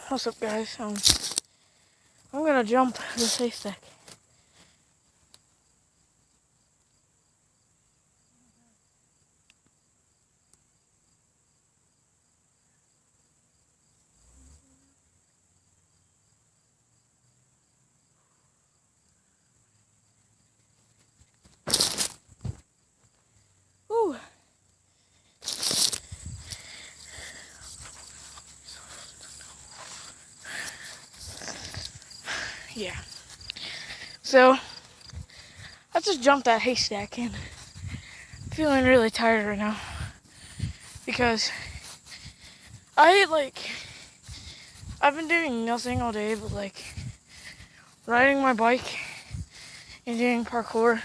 What's up, guys? I'm gonna jump this haystack. Ooh. Yeah. So I just jumped that haystack and I'm feeling really tired right now because I've been doing nothing all day but riding my bike and doing parkour,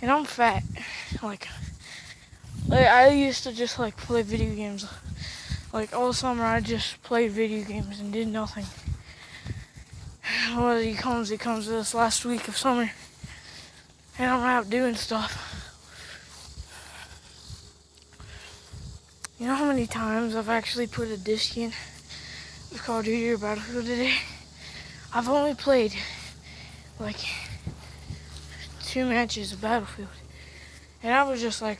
and I'm fat. Like I used to just play video games. All summer I just played video games and did nothing. Well, he comes this last week of summer and I'm out doing stuff. You know how many times I've actually put a disc in with Call of Duty or Battlefield today? I've only played 2 matches of Battlefield, and I was just a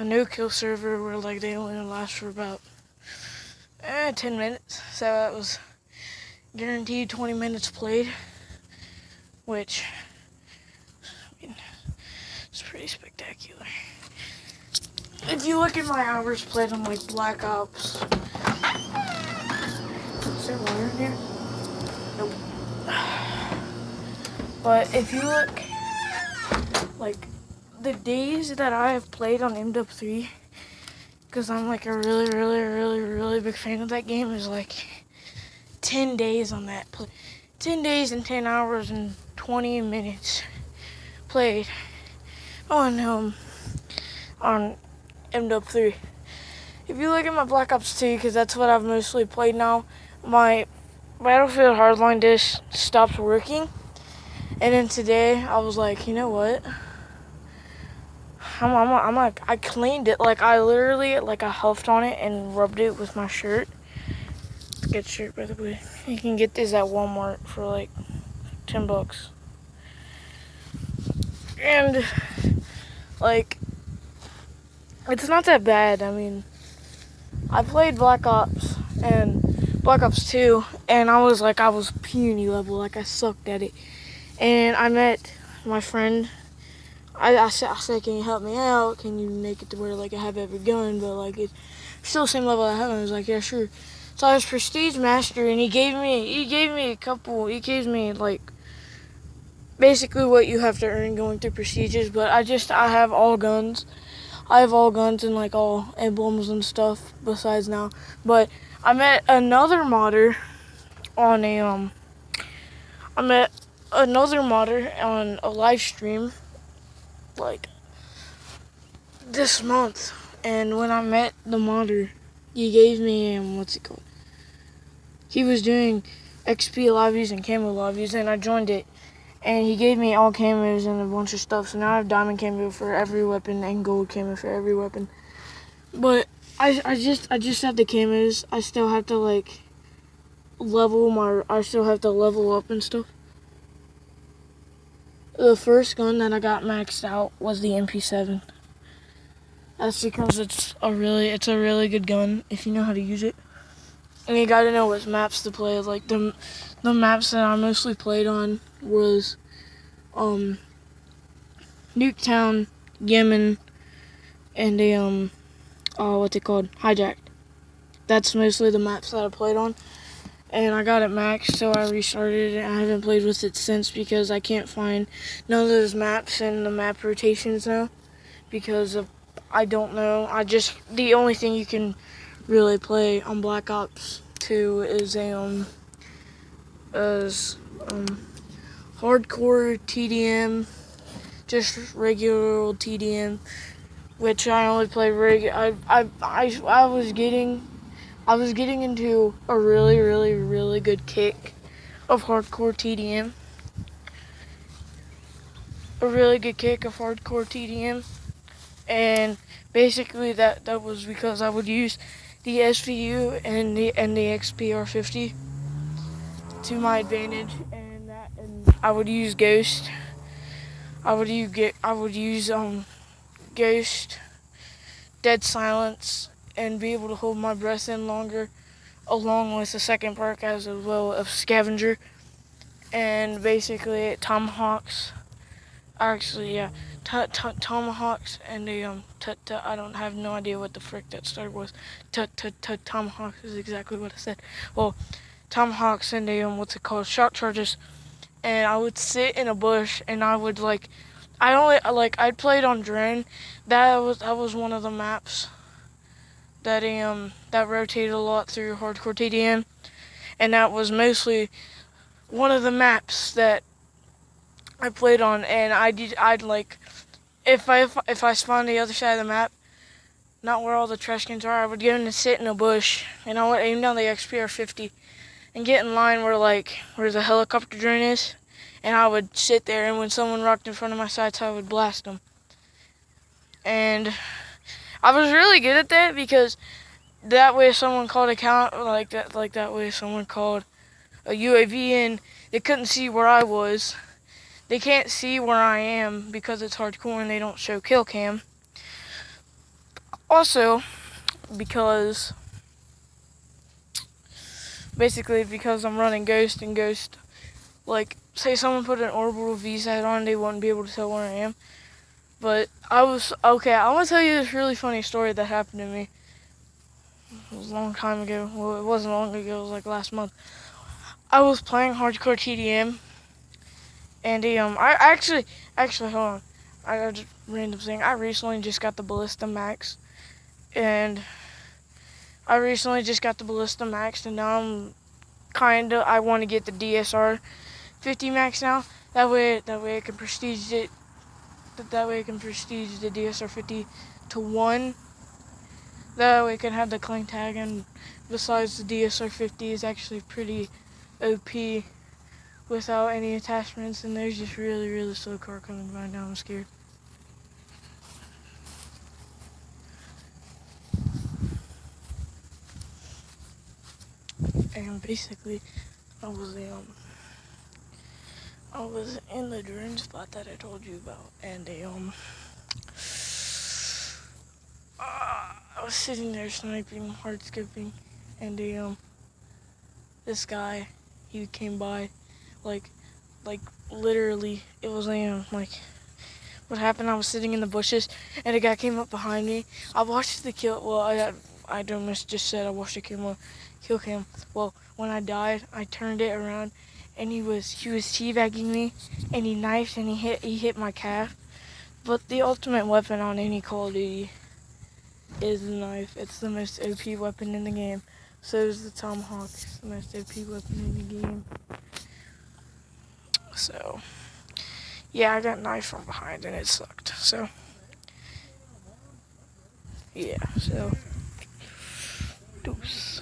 no-kill server where they only last for about 10 minutes, so that was guaranteed 20 minutes played, which it's pretty spectacular. If you look at my hours played on Black Ops, is there water in here? Nope. But if you look, the days that I have played on MW3, because I'm a really big fan of that game, is 10 days on that. 10 days and 10 hours and 20 minutes played on MW3. If you look at my Black Ops 2, because that's what I've mostly played now, my Battlefield Hardline disc stopped working. And then today, I was you know what? I cleaned it. I literally, I huffed on it and rubbed it with my shirt. It's a good shirt, by the way. You can get this at Walmart for $10. And, it's not that bad. I mean, I played Black Ops and Black Ops 2, and I was puny level. I sucked at it. And I met my friend. I said, can you help me out? Can you make it to where I have every gun, but it's still the same level I have? I was yeah, sure. So I was Prestige Master, and he gave me basically what you have to earn going through prestiges. But I have all guns. I have all guns and all emblems and stuff besides now. But I met another modder on a live stream this month, and when I met the modder, he gave me what's it called? He was doing XP lobbies and camo lobbies, and I joined it, and he gave me all camos and a bunch of stuff. So now I have diamond camo for every weapon and gold camo for every weapon. But I just have the camos. I still have to level up and stuff. The first gun that I got maxed out was the MP7. That's because it's a really good gun if you know how to use it. And you gotta know what maps to play. The maps that I mostly played on was Nuketown, Yemen, and what's it called? Hijacked. That's mostly the maps that I played on. And I got it maxed, so I restarted it. I haven't played with it since because I can't find none of those maps in the map rotations now because I don't know. The only thing you can really play on Black Ops 2 is hardcore TDM, just regular old TDM, which I only play I was getting into a really good kick of hardcore TDM. And basically that was because I would use the SVU and the XPR50 to my advantage, and I would use Ghost. I would use Ghost, Dead Silence, and be able to hold my breath in longer, along with the second perk as well of Scavenger, and basically Tomahawks. Actually, yeah, Tomahawks and the I don't have no idea what the frick that started was. Tomahawks is exactly what I said. Well, Tomahawks and the what's it called, shock charges, and I would sit in a bush and I would I played on drone. That was one of the maps that rotated a lot through hardcore TDM, and that was mostly one of the maps that I played on. And I'd like if I spawned the other side of the map, not where all the trash cans are, I would go and sit in a bush and I would aim down the XPR50 and get in line where the helicopter drone is, and I would sit there, and when someone rocked in front of my sights, I would blast them. And I was really good at that because that way if someone called a count that way if someone called a UAV in, they couldn't see where I was. They can't see where I am because it's hardcore and they don't show kill cam. Also, because I'm running Ghost, and Ghost, like, say someone put an orbital VSAT on, they wouldn't be able to tell where I am. But I want to tell you this really funny story that happened to me. It was a long time ago. Well, it wasn't long ago, it was like last month. I was playing hardcore TDM, and I actually, hold on. I got a random thing. I recently just got the Ballista Max, and now I want to get the DSR 50 Max now. That way I can prestige it. That way I can prestige the DSR 50 to 1. That way I can have the cling tag, and besides the DSR 50 is actually pretty OP without any attachments, and there's just really, really slow car coming by now. I'm scared. And basically, I was in the drone spot that I told you about, and I was sitting there sniping, hard scoping, and this guy, he came by, like literally, it was like, what happened, I was sitting in the bushes, and a guy came up behind me. I watched the kill, well, I just said I watched the kill cam. Well, when I died, I turned it around, and he was teabagging me, and he knifed, and he hit my calf. But the ultimate weapon on any Call of Duty is the knife. It's the most OP weapon in the game. So is the Tomahawk. It's the most OP weapon in the game. So, yeah, I got knifed from behind and it sucked. So, yeah, so, deuce.